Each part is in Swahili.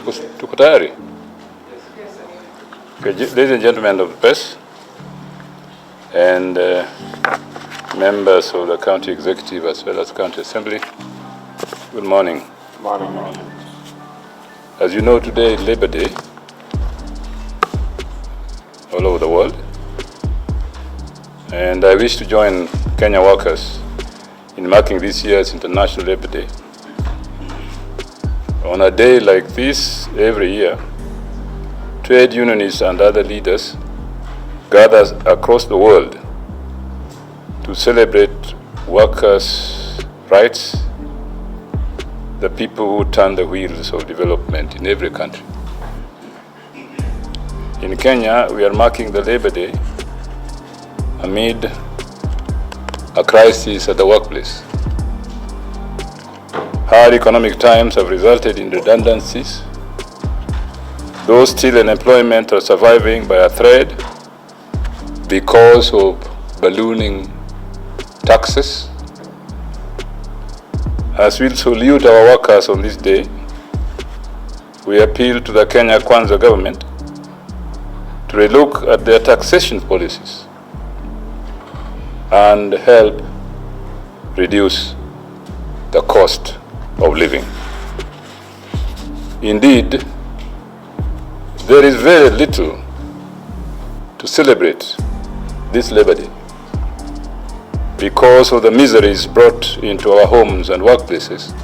Tuko tayari? Okay, ladies and gentlemen of the press and members of the county executive as well as county assembly, good morning. Morning. As you know, today is Labor Day all over the world, and I wish to join Kenya workers in marking this year's International Labor Day. On a day like this, every year, trade unionists and other leaders gather across the world to celebrate workers' rights, the people who turn the wheels of development in every country. In Kenya, we are marking the Labor Day amid a crisis at the workplace. Hard economic times have resulted in redundancies. Those still in employment are surviving by a thread because of ballooning taxes. As we salute our workers on this day, we appeal to the Kenya Kwanza government to relook at their taxation policies and help reduce the cost of living. Indeed, there is very little to celebrate this Labor Day because of the miseries brought into our homes and workplaces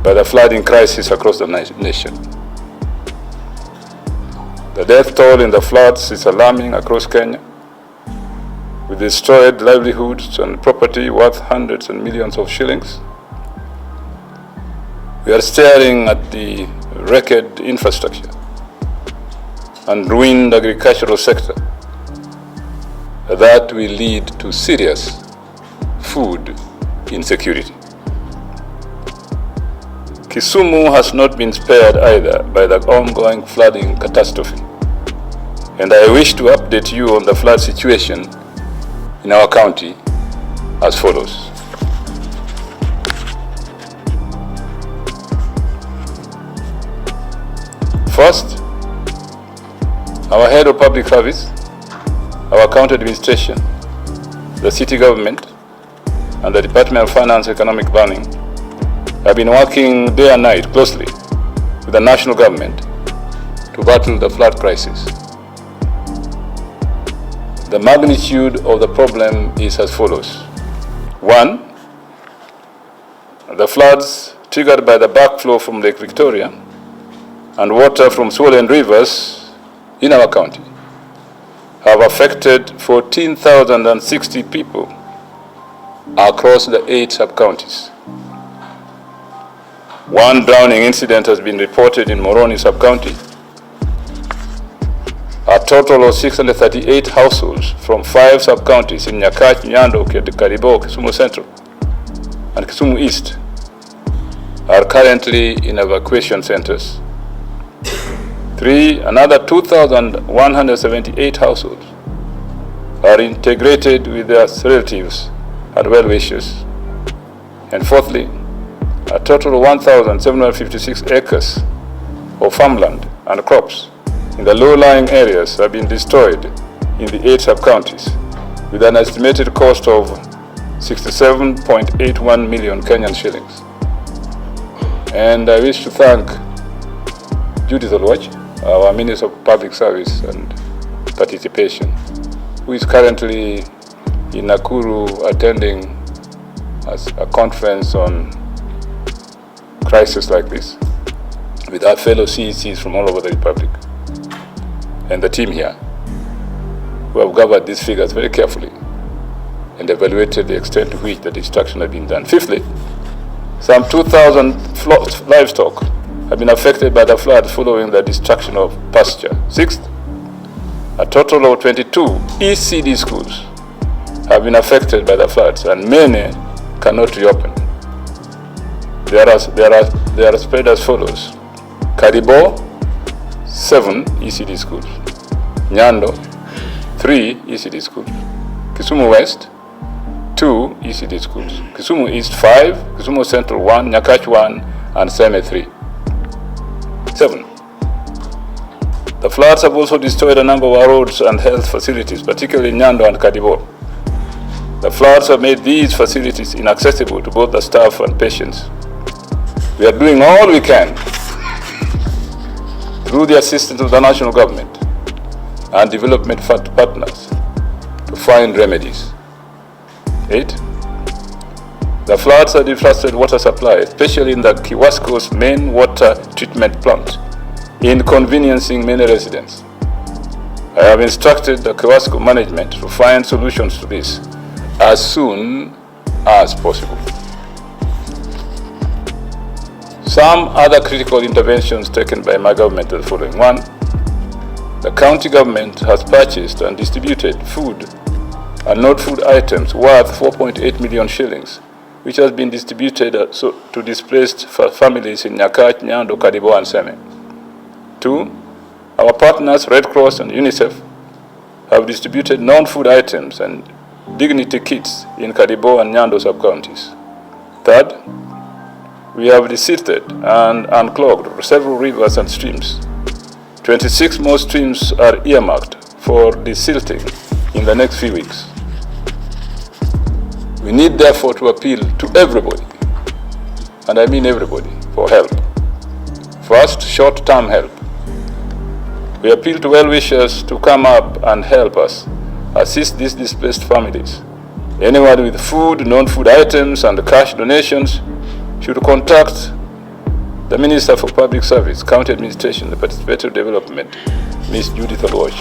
by the flooding crisis across the nation. The death toll in the floods is alarming across Kenya, with destroyed livelihoods and property worth hundreds and millions of shillings. We are staring at the wrecked infrastructure and ruined agricultural sector that will lead to serious food insecurity. Kisumu has not been spared either by the ongoing flooding catastrophe, and I wish to update you on the flood situation in our county as follows. First, our head of public service, our county administration, the city government, and the Department of Finance and Economic Planning have been working day and night closely with the national government to battle the flood crisis. The magnitude of the problem is as follows. 1, the floods triggered by the backflow from Lake Victoria and water from swollen rivers in our county have affected 14,060 people across the 8 sub-counties. 1 drowning incident has been reported in Moroni sub-county. A total of 638 households from 5 sub-counties in Nyakach, Nyando, Karibo, Kisumu Central, and Kisumu East are currently in evacuation centers. 3, another 2,178 households are integrated with their relatives and well-wishers. And 4thly, a total of 1,756 acres of farmland and crops in the low-lying areas have been destroyed in the 8 sub-counties with an estimated cost of 67.81 million Kenyan shillings. And I wish to thank Judith Olwach, our Minister of Public Service and Participation, who is currently in Nakuru attending a conference on crisis like this with our fellow CECs from all over the Republic, and the team here, who have gathered these figures very carefully and evaluated the extent to which the destruction has been done. 5thly, some 2,000 livestock have been affected by the flood following the destruction of pasture. 6th, a total of 22 ECD schools have been affected by the floods, and many cannot reopen. They are spread as follows. Karibo, 7 ECD schools. Nyando, 3 ECD schools. Kisumu West, 2 ECD schools. Kisumu East, 5. Kisumu Central, 1. Nyakach, 1. And Seme, 3. 7. The floods have also destroyed a number of our roads and health facilities, particularly in Nyando and Kadibo. The floods have made these facilities inaccessible to both the staff and patients. We are doing all we can through the assistance of the national government and development partners to find remedies. 8. The floods have disrupted water supply, especially in the Kiwasco's main water treatment plant, inconveniencing many residents. I have instructed the Kiwasco management to find solutions to this as soon as possible. Some other critical interventions taken by my government are the following. 1. The county government has purchased and distributed food and non-food items worth 4.8 million shillings, which has been distributed to displaced families in Nyakach, Nyando, Kadibo, and Seme. 2. Our partners, Red Cross and UNICEF, have distributed non-food items and dignity kits in Kadibo and Nyando sub-counties. 3rd, we have desilted and unclogged several rivers and streams. 26 more streams are earmarked for desilting in the next few weeks. We need therefore to appeal to everybody, and I mean everybody, for help. First, short-term help. We appeal to well-wishers to come up and help us assist these displaced families. Anyone with food, non-food items, and cash donations should contact the Minister for Public Service, County Administration, and Participatory Development, Ms. Judith Oluoch.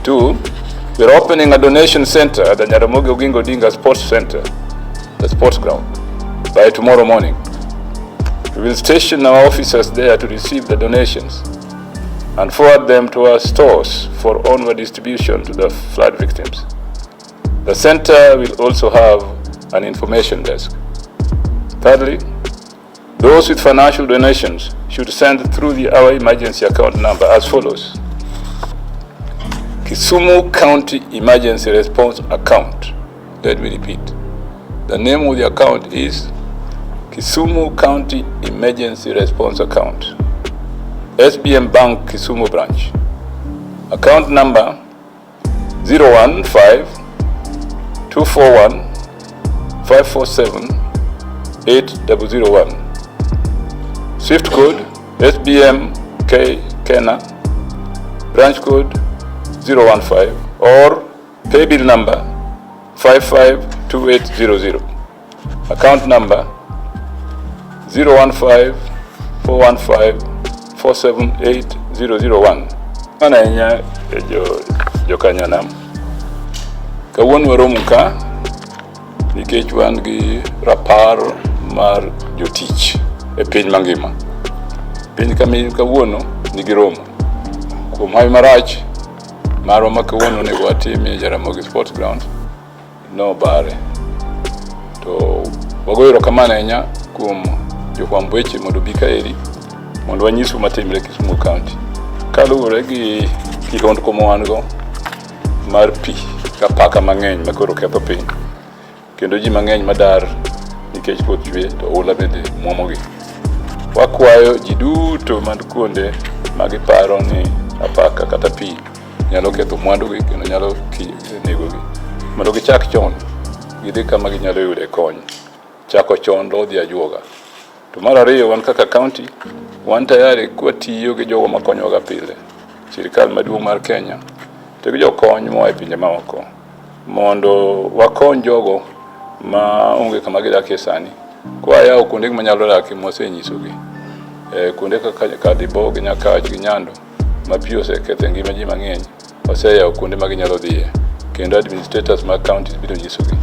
2. We are opening a donation center at the Nyaramogi Oginga Odinga Sports Center, the sports ground, by tomorrow morning. We will station our officers there to receive the donations and forward them to our stores for onward distribution to the flood victims. The center will also have an information desk. Thirdly, those with financial donations should send through our emergency account number as follows. Kisumu County Emergency Response Account. Let me repeat. The name of the account is Kisumu County Emergency Response Account. SBM Bank Kisumu Branch. Account number 015-241-547-8001. Swift code SBM K Kena. Branch code 015 or pay bill number 552800. Account number 015-415-478-001. Anyang jo kanyanam. Kawuono waromo ka nikech wan gi rapar mar jotich e piny mangima. Piny kawuono nigi romo. Kuom hawi marach marwa ma kawuono onego watim e Jaramogi Sports Ground no bare. To wagoyo erokamano ahinya kuom jofwamb weche mondo bi kaeri mondo wanyisu matimre Kisumu County. Kaluwore gi kihondko ma wan go mar pi kapaka mang'eny makoro ketho piny, kendo ji mang'eny madar nikech koth chwe to oula bende muomogi. Wakwayo ji duto man kuonde magiparo ni apaka kata pi nyalo ketho mwandugi kendo nyalo negogi, mondo gichak chon, gidhi kama ginyalo yude kony. Chako chon lodhi ajuoga. To mar ariyo, wan kaka county wan tayari kwatiyo gi jogo makonyoga pile, sirikal maduong' mar Kenya to gi jokony moa e pinje maoko, mondo wakony jogo ma onge kama gidakie sani. Kwa yawo kuonde manyalo dakie mwasenyisogi, kuonde kaka Kadibo gi Nyakach gi Nyando ma pi oseketho ngima ji mang'eny, waseyawo kuonde ma ginyalo dhiye, kendo administrators mag counties biro nyisogi.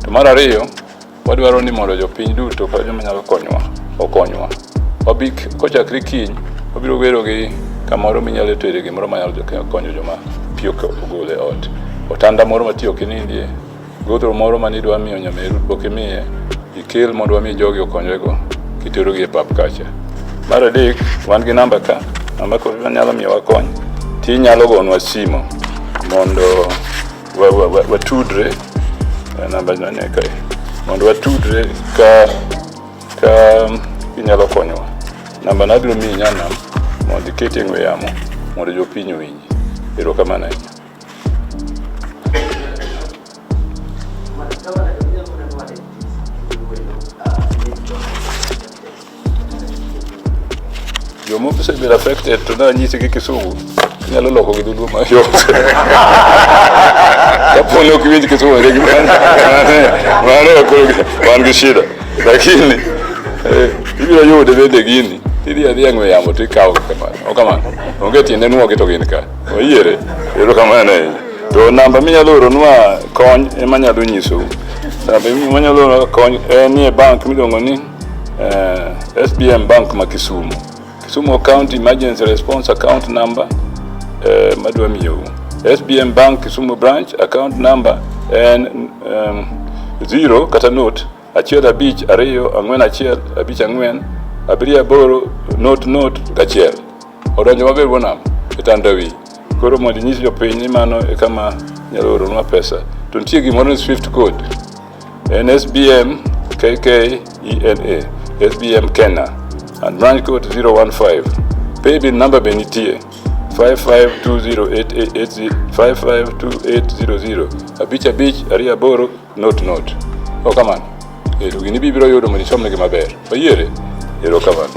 To mar ariyo, wadwaro ni mondo jopiny duto kata joma nyalo konyowa okonywa. Wabik kochakre kiny wabiro wero gi kamoro minyalo tere gimoro manyalo konyo joma pi ogole ot. Otanda moro matiyo kinindie, godhro moro manidwa miyo nyameru pok imiye, ikel mondo wami jogi okonywego kiterogi e pap kacha. Mar adek, wan gi namba ka, namba koro nyalo miyo wakony. Ti nyalo gonwa simo mondo watudre, namba nane kae, mondo watudre ka inyalo konyowa. namba na biro miyi nyana mondo iketi e ng'we yamo mondo jopiny owinji. Erokamano ahinya. Joma osebedo affected to nanyisi gi Kisumu nyalo loko gi dholuo mayot. Kapo ni ok iwinj Kisumu gi mano wan gi shida, lakini ibiro yude bende gini idhi adhiya ng'we yamo tikawo kamano. Okamano onge tiende nuogi to gin ka oyiere. Erokamano ahinya. To namba minyalo oronwa kony ema nyalo nyisou. Namba minyalo oronwa kony en e bank miluongo ni SBM Bank ma Kisumu County Emergency Response Account Number madwa miyou. SBM Bank Kisumu Branch account number en 0 kata note 1524154 note gachiel. Odonjo maber wonam itandawi. Koro mondo nyisi jopiny ni mano e kama nyalo oronwa pesa. To nitie gimoro ni Swift code en SBM KKENA SBM Kenya and branch code 015. Paybill number be nitie 55208880 552800 2 note. Okamano. Gini bibiro yudo mondo ichomnegi maber. Oyiere? Erokamano.